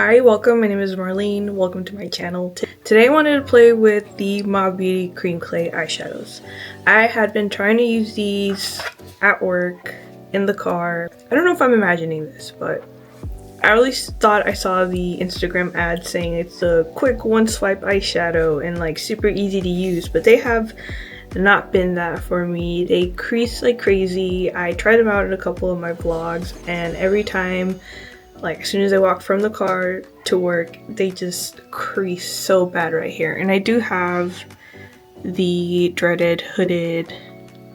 Hi, welcome. My name is Marlene. Welcome to my channel. Today I wanted to play with the Mob Beauty Cream Clay eyeshadows. I had been trying to use these at work, in the car. I don't know if I'm imagining this, but I really thought I saw the Instagram ad saying it's a quick one swipe eyeshadow and like super easy to use, but they have not been that for me. They crease like crazy. I tried them out in a couple of my vlogs, and every time, like as soon as I walk from the car to work, they just crease so bad right here. And I do have the dreaded hooded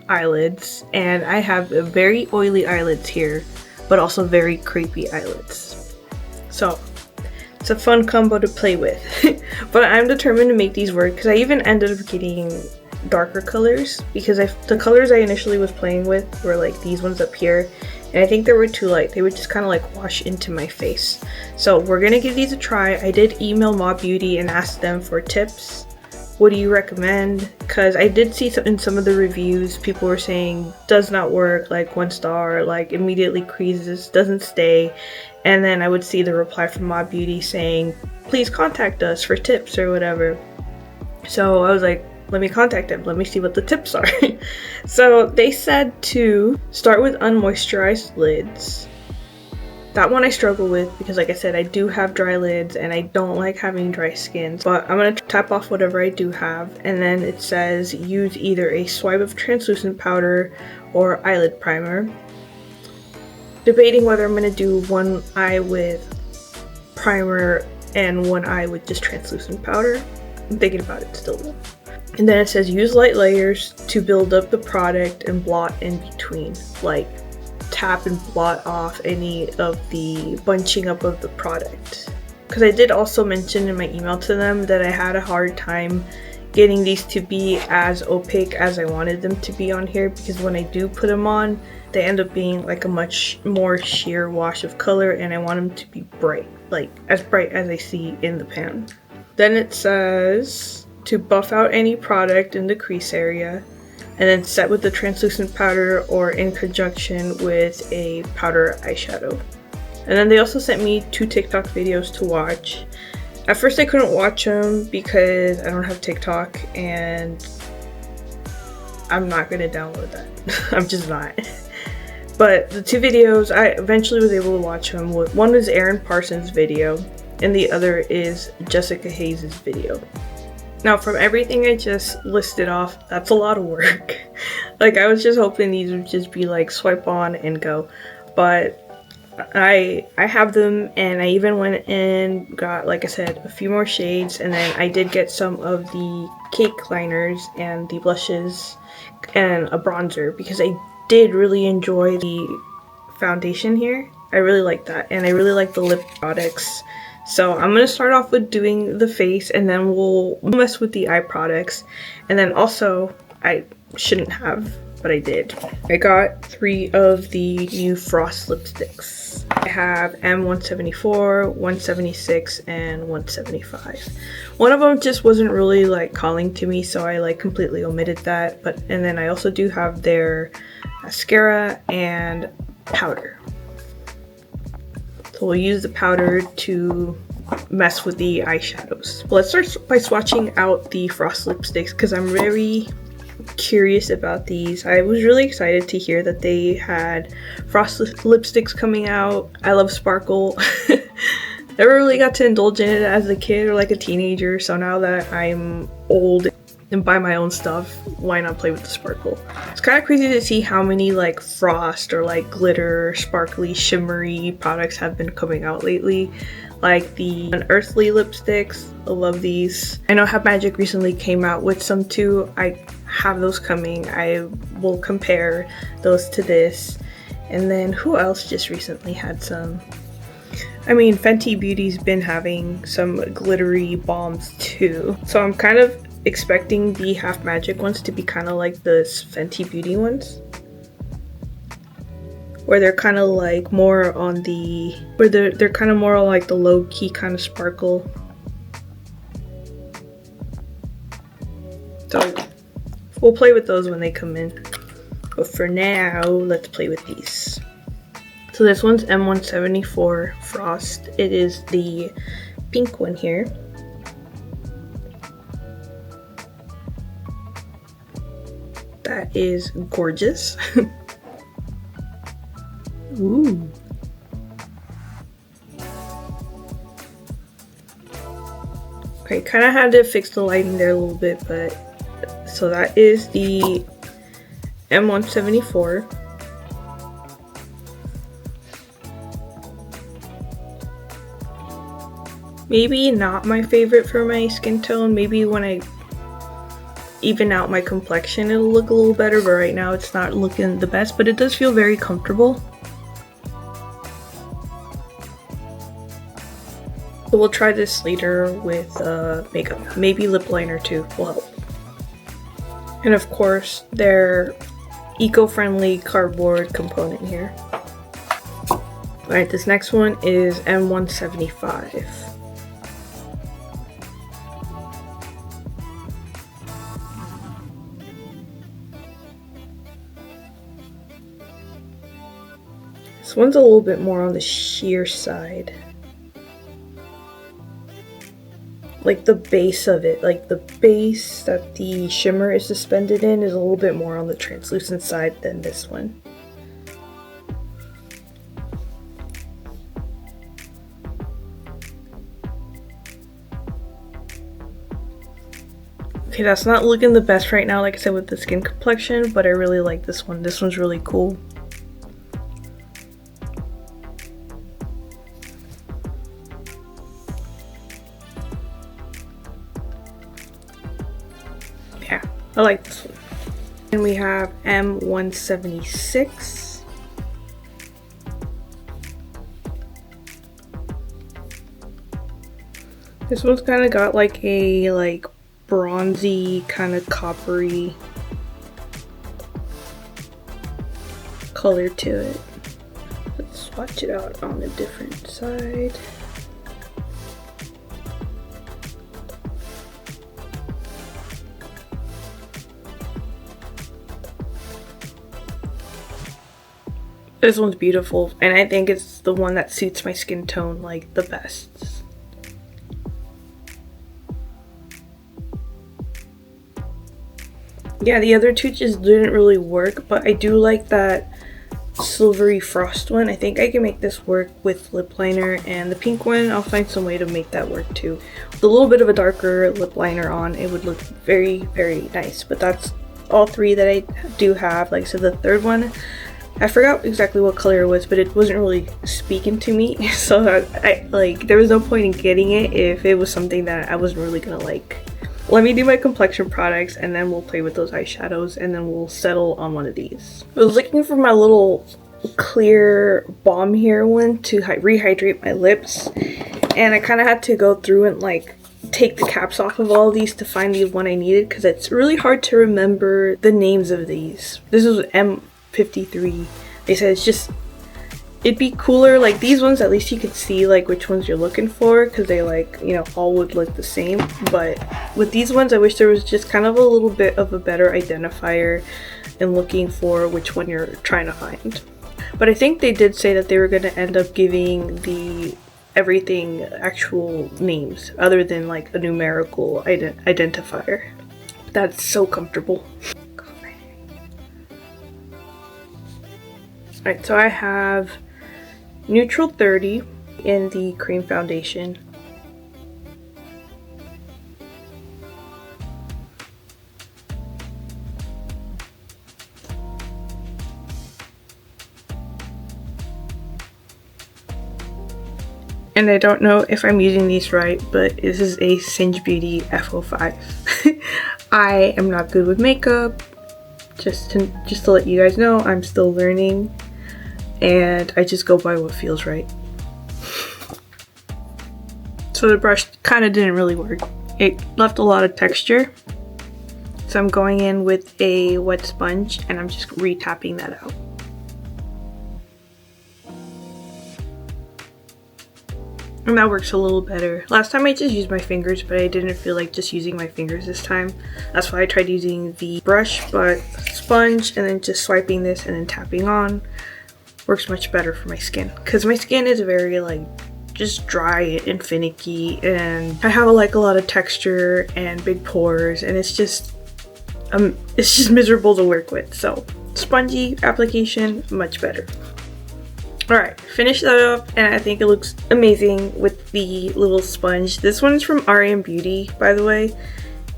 eyelids, and I have very oily eyelids here, but also very crepey eyelids. So it's a fun combo to play with. But I'm determined to make these work because I even ended up getting darker colors because the colors I initially was playing with were like these ones up here, and I think they were too light. They would just kind of like wash into my face. So we're gonna give these a try. I did email Mob Beauty and ask them for tips. What do you recommend? Because I did see in some of the reviews people were saying does not work, like 1 star, like immediately creases, doesn't stay. And then I would see the reply from Mob Beauty saying please contact us for tips or whatever. So I was like, let me contact them, let me see what the tips are. So they said to start with unmoisturized lids. That one I struggle with because, like I said, I do have dry lids and I don't like having dry skin. But I'm going to tap off whatever I do have, and then it says use either a swipe of translucent powder or eyelid primer. Debating whether I'm going to do one eye with primer and one eye with just translucent powder. I'm thinking about it still though. And then it says use light layers to build up the product and blot in between. Like tap and blot off any of the bunching up of the product. Because I did also mention in my email to them that I had a hard time getting these to be as opaque as I wanted them to be on here, because when I do put them on, they end up being like a much more sheer wash of color, and I want them to be bright, like as bright as I see in the pan. Then it says to buff out any product in the crease area, and then set with the translucent powder or in conjunction with a powder eyeshadow. And then they also sent me 2 TikTok videos to watch. At first I couldn't watch them because I don't have TikTok and I'm not gonna download that. I'm just not. But the 2 videos, I eventually was able to watch them. One is Aaron Parsons' video and the other is Jessica Hayes' video. Now, from everything I just listed off, that's a lot of work. Like, I was just hoping these would just be like swipe on and go, but I have them, and I even went and got, like I said, a few more shades, and then I did get some of the cake liners and the blushes and a bronzer because I did really enjoy the foundation here. I really like that, and I really like the lip products. So I'm going to start off with doing the face, and then we'll mess with the eye products. And then also, I shouldn't have, but I did. I got 3 of the new Frost lipsticks. I have M174, 176, and 175. One of them just wasn't really like calling to me, so I like completely omitted that. And then I also do have their mascara and powder. So we'll use the powder to mess with the eyeshadows. Well, let's start by swatching out the Frost lipsticks because I'm very curious about these. I was really excited to hear that they had Frost lipsticks coming out. I love sparkle. Never really got to indulge in it as a kid or like a teenager, so now that I'm old and buy my own stuff, why not play with the sparkle? It's kind of crazy to see how many like Frost or like glitter, sparkly, shimmery products have been coming out lately. Like the unearthly lipsticks, I love these. I know Have Magic recently came out with some too. I have those coming. I will compare those to this. And then who else just recently had some? I mean, Fenty Beauty's been having some glittery balms too. So I'm kind of expecting the Half Magic ones to be kind of like the Fenty Beauty ones, where they're kind of like more on the, where they're kind of more like the low-key kind of sparkle. So we'll play with those when they come in, but for now let's play with these. So this one's M174 Frost. It is the pink one here. That is gorgeous. Ooh. Okay, kind of had to fix the lighting there a little bit, but so that is the M174. Maybe not my favorite for my skin tone. Maybe when I even out my complexion it'll look a little better, but right now it's not looking the best, but it does feel very comfortable. So we'll try this later with makeup. Maybe lip liner too will help. And of course their eco-friendly cardboard component here. Alright, this next one is M175. This one's a little bit more on the sheer side. Like the base of it, like the base that the shimmer is suspended in is a little bit more on the translucent side than this one. Okay, that's not looking the best right now, like I said, with the skin complexion, but I really like this one. This one's really cool. Yeah, I like this one. And we have M176. This one's kind of got like a bronzy kind of coppery color to it. Let's swatch it out on a different side. This one's beautiful, and I think it's the one that suits my skin tone like the best. Yeah, the other two just didn't really work, but I do like that silvery frost one. I think I can make this work with lip liner, and the pink one, I'll find some way to make that work too. With a little bit of a darker lip liner on, it would look very, very nice. But that's all three that I do have. Like I said, the third one, I forgot exactly what color it was, but it wasn't really speaking to me. So I there was no point in getting it if it was something that I wasn't really gonna like. Let me do my complexion products and then we'll play with those eyeshadows and then we'll settle on one of these. I was looking for my little clear balm here one to rehydrate my lips, and I kind of had to go through and like take the caps off of all of these to find the one I needed, because it's really hard to remember the names of these. This is M53. They said it's just, it'd be cooler, like these ones at least you could see like which ones you're looking for, because they like, you know, all would look the same. But with these ones I wish there was just kind of a little bit of a better identifier in looking for which one you're trying to find. But I think they did say that they were going to end up giving the everything actual names other than like a numerical identifier. That's so comfortable. Alright, so I have Neutral 30 in the cream foundation. And I don't know if I'm using these right, but this is a Singe Beauty F05. I am not good with makeup. Just to let you guys know, I'm still learning, and I just go by what feels right. So the brush kind of didn't really work. It left a lot of texture. So I'm going in with a wet sponge and I'm just re-tapping that out. And that works a little better. Last time I just used my fingers, but I didn't feel like just using my fingers this time. That's why I tried using the brush, but sponge, and then just swiping this and then tapping on. works much better for my skin, because my skin is very like just dry and finicky, and I have like a lot of texture and big pores, and it's just miserable to work with. So spongy application, much better. Alright, finish that up, and I think it looks amazing with the little sponge. This one's from RM Beauty, by the way.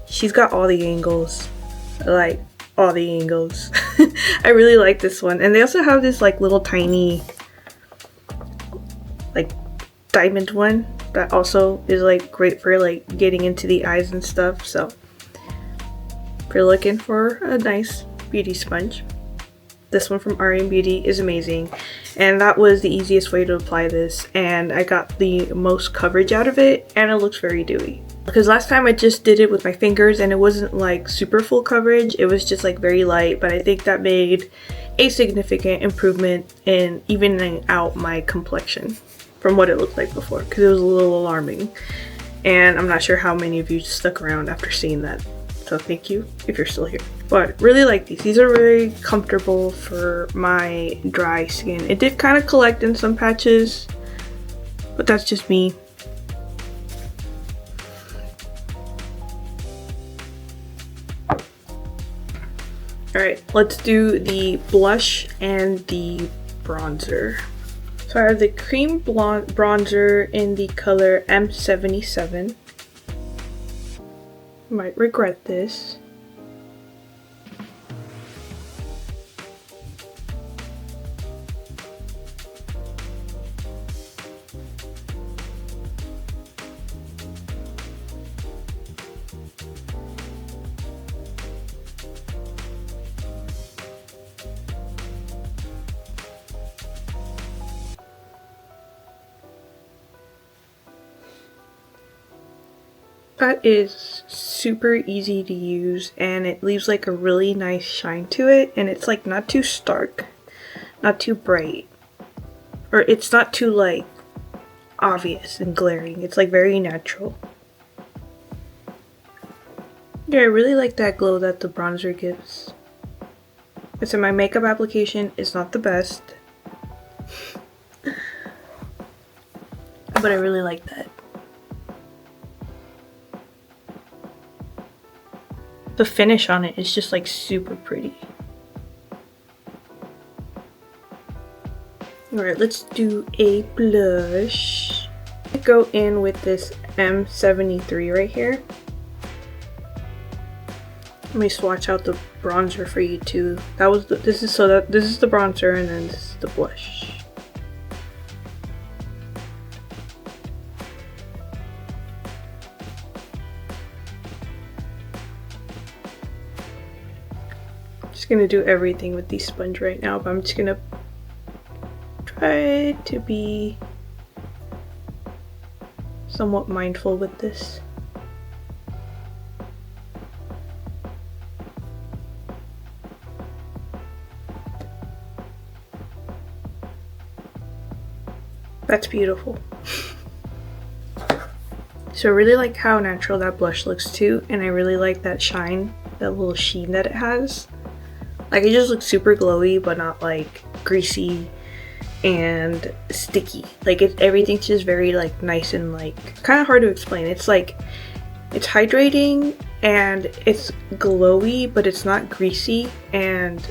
She's got all the angles, like all the angles. I really like this one. And they also have this like little tiny like diamond one that also is like great for like getting into the eyes and stuff. So if you're looking for a nice beauty sponge, this one from RM Beauty is amazing. And that was the easiest way to apply this, and I got the most coverage out of it, and it looks very dewy. Because last time I just did it with my fingers and it wasn't like super full coverage, it was just like very light, but I think that made a significant improvement in evening out my complexion from what it looked like before, because it was a little alarming. And I'm not sure how many of you stuck around after seeing that. So thank you if you're still here. But really like these. These are very comfortable for my dry skin. It did kind of collect in some patches, but that's just me. Alright, let's do the blush and the bronzer. So I have the cream blonde bronzer in the color M77. Might regret this. That is super easy to use, and it leaves like a really nice shine to it, and it's like not too stark, not too bright, or it's not too like obvious and glaring. It's like very natural. Yeah, I really like that glow that the bronzer gives. I said my makeup application is not the best, but I really like that. The finish on it is just like super pretty. Alright, let's do a blush. Go in with this M73 right here. Let me swatch out the bronzer for you too. This is the bronzer, and then this is the blush. Gonna do everything with the sponge right now, but I'm just gonna try to be somewhat mindful with this. That's beautiful. So I really like how natural that blush looks too, and I really like that shine, that little sheen that it has. Like, it just looks super glowy, but not like greasy and sticky. Like, everything's just very like nice and like kind of hard to explain. It's like, it's hydrating and it's glowy, but it's not greasy, and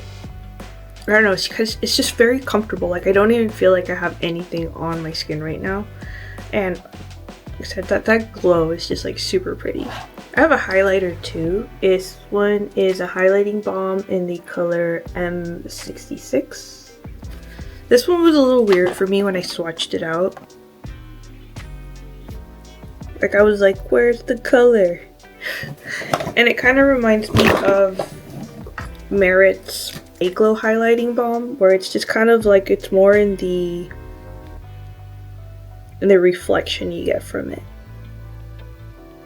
I don't know, it's just very comfortable. Like, I don't even feel like I have anything on my skin right now, and like I said, that glow is just like super pretty. I have a highlighter too. This one is a highlighting balm in the color M66. This one was a little weird for me when I swatched it out. Like, I was like, where's the color? And it kind of reminds me of Merit's A Glow highlighting balm, where it's just kind of like, it's more in the reflection you get from it.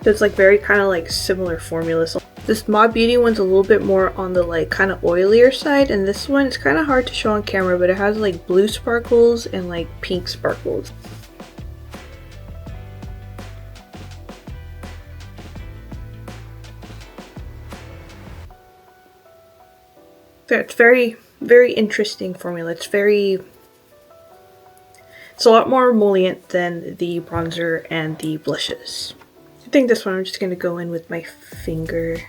It's like very kind of like similar formula. So this Mod Beauty one's a little bit more on the like kind of oilier side, and this one, it's kind of hard to show on camera, but it has like blue sparkles and like pink sparkles. So it's very, very interesting formula. It's very It's a lot more emollient than the bronzer and the blushes. I think this one I'm just going to go in with my finger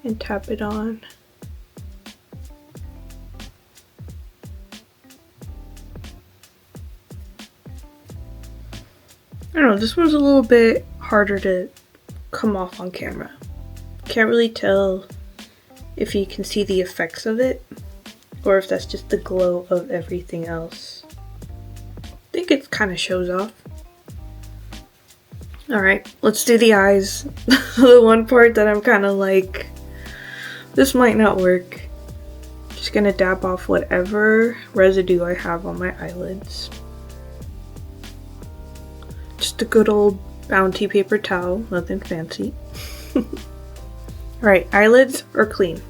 and tap it on. I don't know, this one's a little bit harder to come off on camera. Can't really tell if you can see the effects of it or if that's just the glow of everything else. I think it kind of shows off. Alright, let's do the eyes. The one part that I'm kind of like, this might not work. Just gonna dab off whatever residue I have on my eyelids. Just a good old Bounty paper towel, nothing fancy. Alright, eyelids are clean.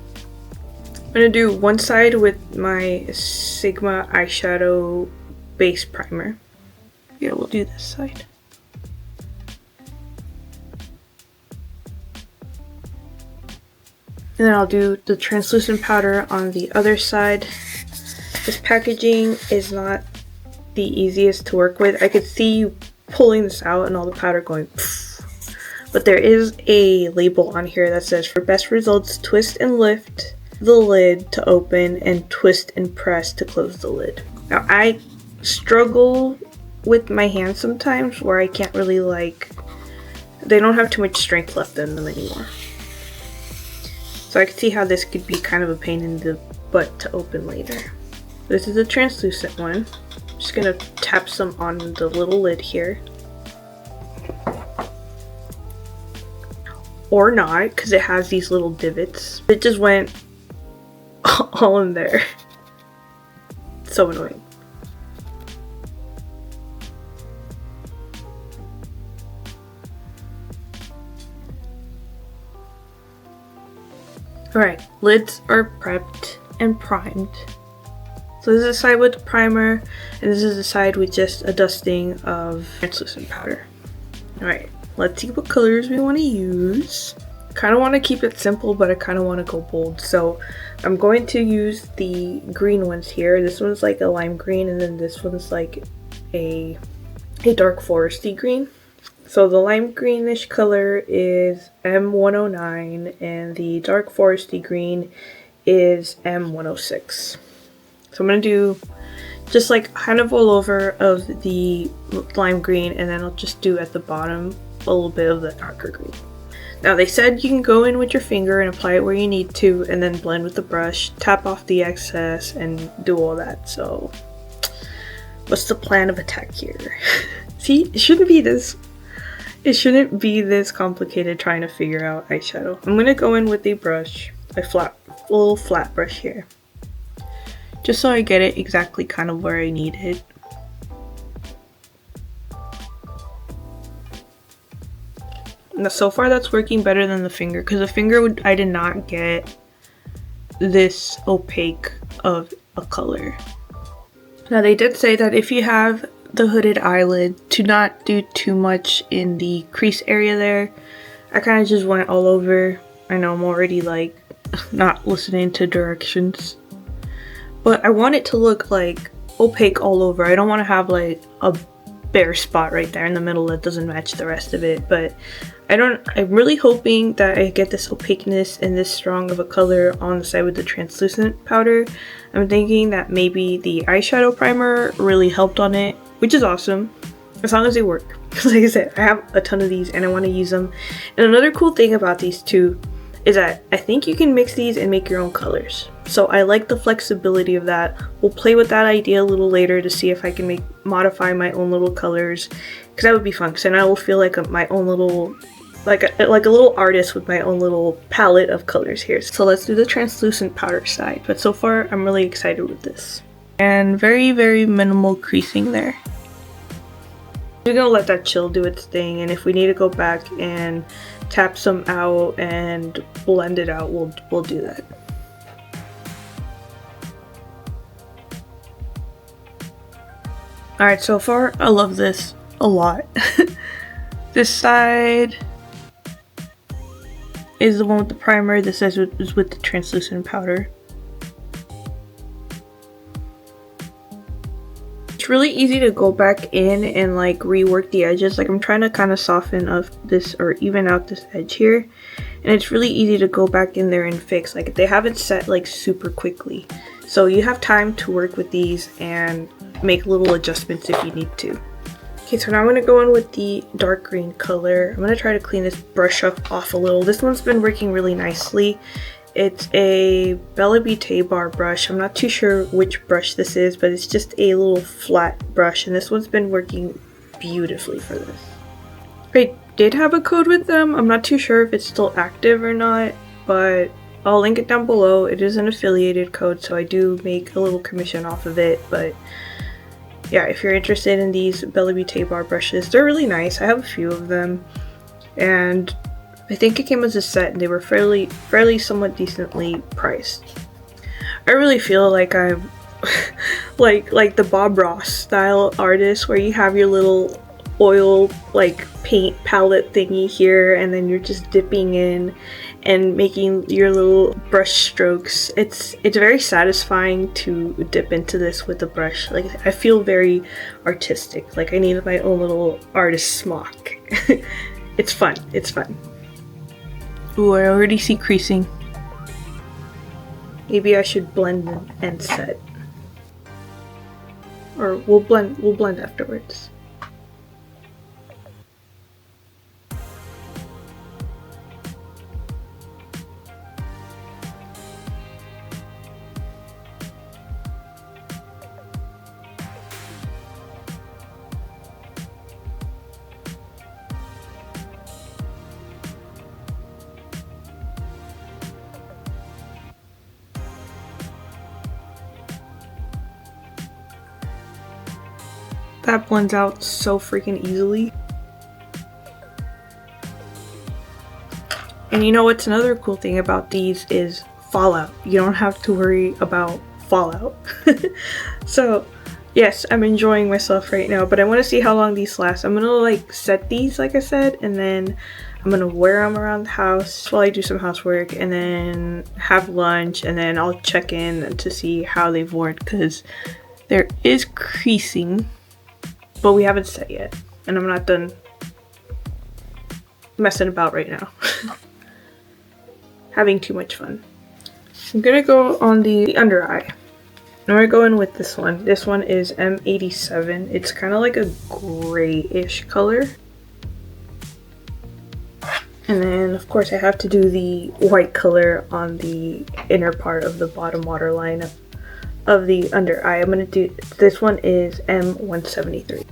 I'm gonna do one side with my Sigma eyeshadow base primer. Yeah, we'll do this side. And then I'll do the translucent powder on the other side. This packaging is not the easiest to work with. I could see you pulling this out and all the powder going pfft. But there is a label on here that says, for best results, twist and lift the lid to open and twist and press to close the lid. Now I struggle with my hands sometimes where I can't really they don't have too much strength left in them anymore. So I can see how this could be kind of a pain in the butt to open later. This is a translucent one. I'm just gonna tap some on the little lid here. Or not, because it has these little divots. It just went all in there. So annoying. Alright, lids are prepped and primed. So this is the side with the primer, and this is the side with just a dusting of translucent powder. Alright, let's see what colors we want to use. Kind of want to keep it simple, but I kind of want to go bold. So I'm going to use the green ones here. This one's like a lime green, and then this one's like a dark foresty green. So the lime greenish color is M109 and the dark foresty green is M106. So I'm going to do just like kind of all over of the lime green, and then I'll just do at the bottom a little bit of the darker green. Now they said you can go in with your finger and apply it where you need to and then blend with the brush, tap off the excess and do all that. So what's the plan of attack here? See, it shouldn't be this complicated trying to figure out eyeshadow. I'm gonna go in with a brush, a little flat brush here, just so I get it exactly kind of where I need it. Now so far that's working better than the finger, because the finger I did not get this opaque of a color. Now they did say that if you have the hooded eyelid, to not do too much in the crease area there. I kind of just went all over. I know I'm already like not listening to directions, but I want it to look like opaque all over. I don't want to have like a bare spot right there in the middle that doesn't match the rest of it, but I'm really hoping that I get this opaqueness and this strong of a color on the side with the translucent powder. I'm thinking that maybe the eyeshadow primer really helped on it, which is awesome, as long as they work. Because like I said, I have a ton of these and I want to use them. And another cool thing about these two is that I think you can mix these and make your own colors. So I like the flexibility of that. We'll play with that idea a little later to see if I can modify my own little colors, because that would be fun. Because then I will feel like my own little, like a little artist with my own little palette of colors here. So let's do the translucent powder side. But so far, I'm really excited with this. And very, very minimal creasing there. We're gonna let that chill, do its thing, and if we need to go back and tap some out and blend it out, we'll do that. Alright, so far I love this a lot. This side is the one with the primer. This side is with the translucent powder. It's really easy to go back in and like rework the edges. Like I'm trying to kind of soften up this or even out this edge here, and it's really easy to go back in there and fix. Like they haven't set like super quickly, so you have time to work with these and make little adjustments if you need to. Okay, so now I'm going to go in with the dark green color. I'm going to try to clean this brush up off a little. This one's been working really nicely. It's a Bella Beauté bar brush. I'm not too sure which brush this is, but it's just a little flat brush, and this one's been working beautifully for this. I did have a code with them. I'm not too sure if it's still active or not, but I'll link it down below. It is an affiliated code, so I do make a little commission off of it, but yeah, if you're interested in these Bella Beauté bar brushes, they're really nice. I have a few of them, and I think it came as a set, and they were fairly somewhat decently priced. I really feel like I'm like the Bob Ross style artist, where you have your little oil like paint palette thingy here, and then you're just dipping in and making your little brush strokes. It's very satisfying to dip into this with the brush. Like I feel very artistic, like I need my own little artist smock. It's fun. Ooh, I already see creasing. Maybe I should blend and set, or we'll blend afterwards. That blends out so freaking easily. And you know what's another cool thing about these is fallout. You don't have to worry about fallout. So yes, I'm enjoying myself right now, but I want to see how long these last. I'm gonna like set these like I said, and then I'm gonna wear them around the house while I do some housework, and then have lunch, and then I'll check in to see how they've worn, because there is creasing, but we haven't set yet, and I'm not done messing about right now. Having too much fun. I'm gonna go on the under eye. I'm gonna go in with this one. This one is M87. It's kind of like a grayish color. And then of course I have to do the white color on the inner part of the bottom waterline of the under eye. I'm gonna do, this one is M173.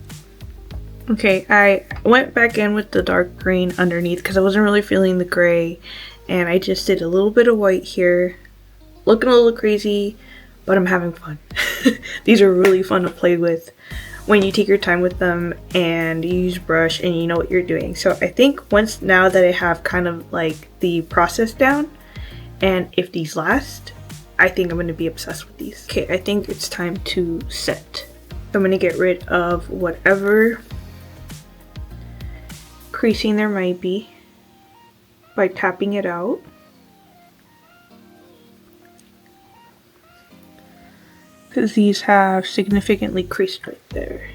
Okay, I went back in with the dark green underneath because I wasn't really feeling the gray, and I just did a little bit of white here. Looking a little crazy, but I'm having fun. These are really fun to play with when you take your time with them and you use brush and you know what you're doing. So I think once, now that I have kind of like the process down, and if these last, I think I'm going to be obsessed with these. Okay, I think it's time to set. So I'm going to get rid of whatever creasing there might be by tapping it out. Because these have significantly creased right there.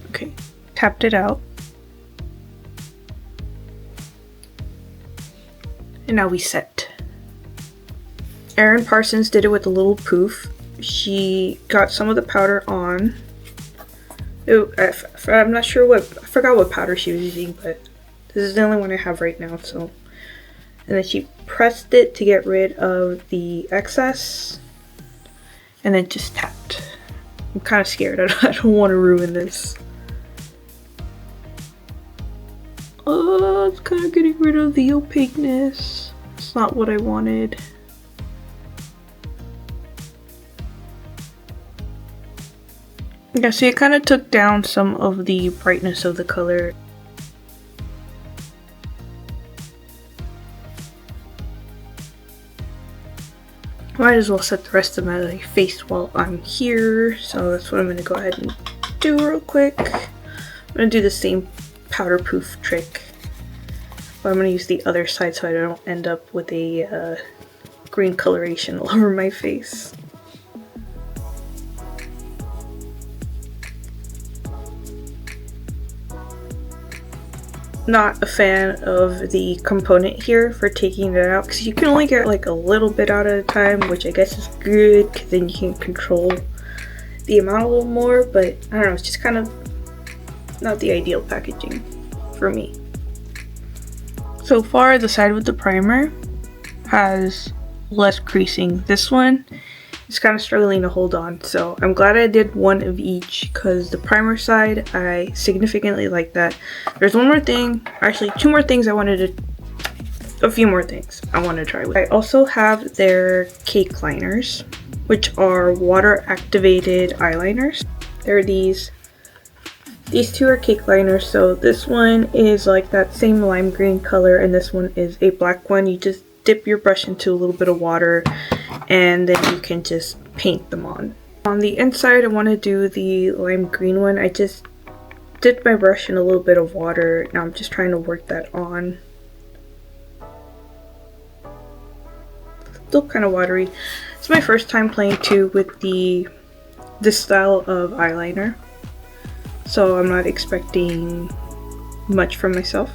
Okay, tapped it out. And now we set. Erin Parsons did it with a little poof. She got some of the powder on. Ooh, I'm not sure what, I forgot what powder she was using, but this is the only one I have right now, so. And then she pressed it to get rid of the excess, and then just tapped. I'm kind of scared, I don't want to ruin this. Oh, it's kind of getting rid of the opaqueness. It's not what I wanted. Yeah, see, it kind of took down some of the brightness of the color. Might as well set the rest of my face while I'm here, so that's what I'm going to go ahead and do real quick. I'm going to do the same powder poof trick, but I'm going to use the other side so I don't end up with a green coloration all over my face. not a fan of the component here for taking it out, because you can only get like a little bit out at a time, which I guess is good because then you can control the amount a little more, but I don't know, it's just kind of not the ideal packaging for me. So far, the side with the primer has less creasing. This one is kind of struggling to hold on, so I'm glad I did one of each because the primer side, I significantly like that. There's one more thing, actually two more things a few more things I want to try with. I also have their cake liners, which are water activated eyeliners. They're these two are cake liners. So this one is like that same lime green color, and this one is a black one. You just dip your brush into a little bit of water and then you can just paint them on. On the inside, I want to do the lime green one. I just dipped my brush in a little bit of water. Now I'm just trying to work that on. Still kind of watery. It's my first time playing too with this style of eyeliner, so I'm not expecting much from myself.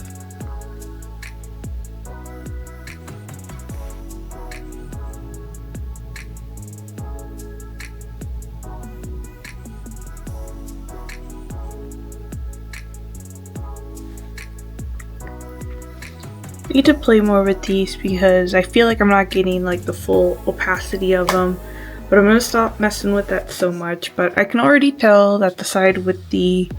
I need to play more with these because I feel like I'm not getting like the full opacity of them, but I'm gonna stop messing with that so much. But I can already tell that the side with the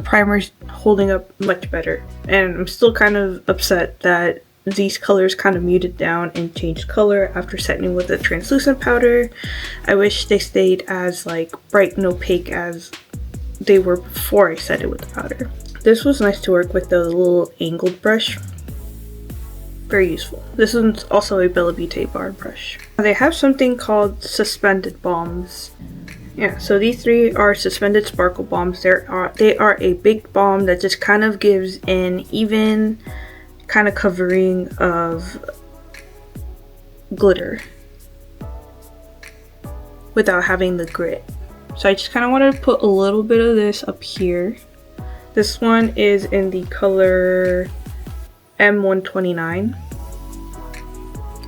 primer's holding up much better, and I'm still kind of upset that these colors kind of muted down and changed color after setting with a translucent powder. I wish they stayed as like bright and opaque as they were before I set it with the powder. This was nice to work with, the little angled brush. Very useful. This one's also a Bella Beauté bar brush. They have something called suspended balms. Yeah, so these three are suspended sparkle balms. They are a big balm that just kind of gives an even kind of covering of glitter without having the grit. So I just kind of wanted to put a little bit of this up here. This one is in the color M129.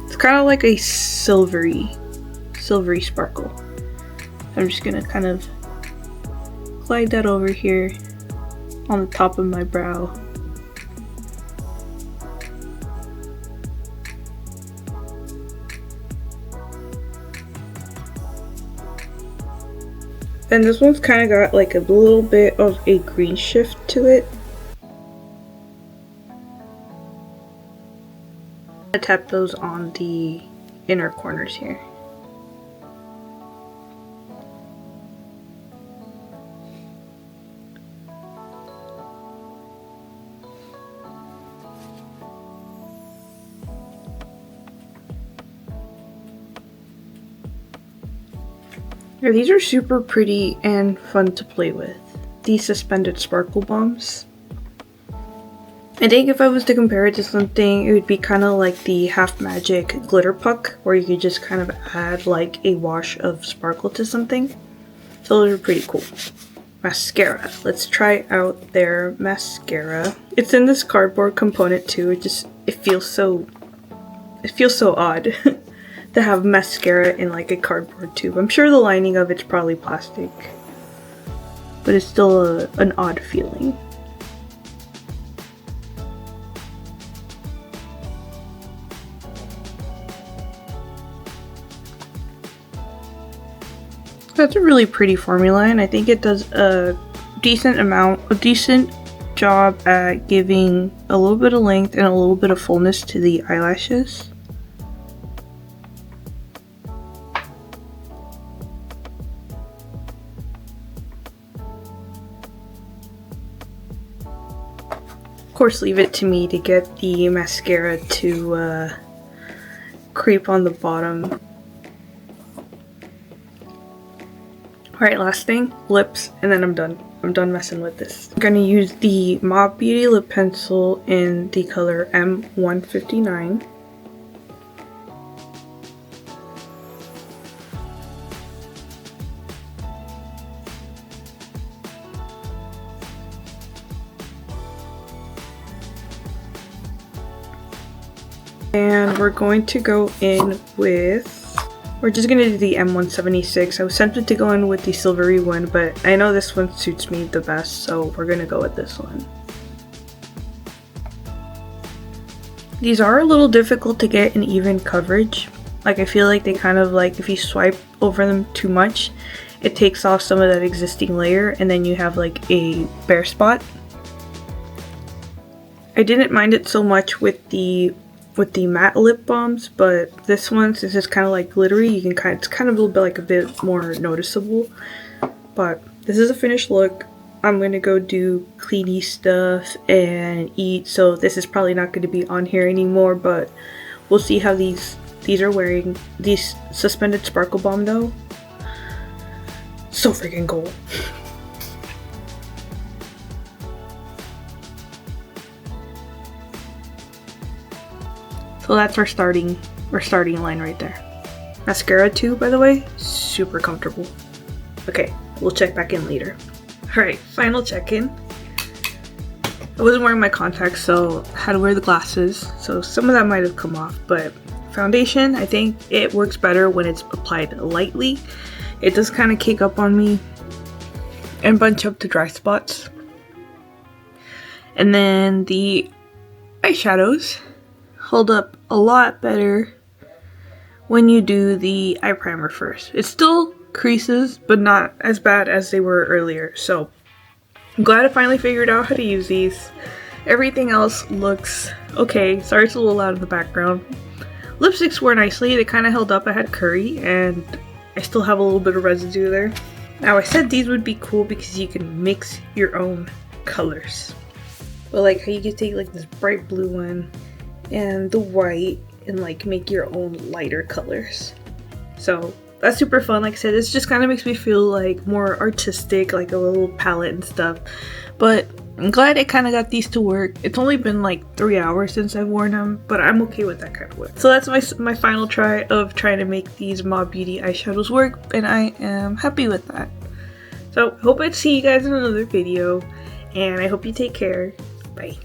It's kind of like a silvery sparkle. I'm just gonna kind of glide that over here on the top of my brow. And this one's kind of got like a little bit of a green shift to it. I tap those on the inner corners here. Yeah, these are super pretty and fun to play with. These suspended sparkle balms. I think if I was to compare it to something, it would be kind of like the Half Magic glitter puck, where you could just kind of add like a wash of sparkle to something. So those are pretty cool. Mascara. Let's try out their mascara. It's in this cardboard component too. It feels so odd to have mascara in like a cardboard tube. I'm sure the lining of it's probably plastic, but it's still an odd feeling. That's a really pretty formula, and I think it does a decent job at giving a little bit of length and a little bit of fullness to the eyelashes. Of course, leave it to me to get the mascara to creep on the bottom. Alright, last thing, lips, and then I'm done. I'm done messing with this. I'm gonna use the Mob Beauty lip pencil in the color M159. And we're going to go in with, we're just going to do the M176. I was tempted to go in with the silvery one, but I know this one suits me the best, so we're going to go with this one. These are a little difficult to get an even coverage. Like, I feel like they kind of like, if you swipe over them too much, it takes off some of that existing layer and then you have like a bare spot. I didn't mind it so much with the matte lip balms, but this one, since it's kind of like glittery, you can it's kind of a little bit like a bit more noticeable. But this is a finished look. I'm gonna go do cleany stuff and eat, so this is probably not going to be on here anymore, but we'll see how these are wearing. These suspended sparkle balm though, so freaking cool. So that's our starting line right there. Mascara too, by the way, super comfortable. Okay, we'll check back in later. Alright, final check-in. I wasn't wearing my contacts, so I had to wear the glasses, so some of that might have come off, but foundation, I think it works better when it's applied lightly. It does kind of cake up on me and bunch up the dry spots. And then the eyeshadows hold up a lot better when you do the eye primer first. It still creases, but not as bad as they were earlier, so I'm glad I finally figured out how to use these. Everything else looks okay. Sorry it's a little loud in the background. Lipsticks wore nicely. They kind of held up. I had curry and I still have a little bit of residue there. Now, I said these would be cool because you can mix your own colors. But like how you can take like this bright blue one and the white and like make your own lighter colors. So that's super fun. Like I said, this just kind of makes me feel like more artistic, like a little palette and stuff. But I'm glad I kind of got these to work. It's only been like 3 hours since I've worn them, but I'm okay with that kind of work. So that's my final try of trying to make these Mob Beauty eyeshadows work, and I am happy with that. So hope I see you guys in another video, and I hope you take care. Bye.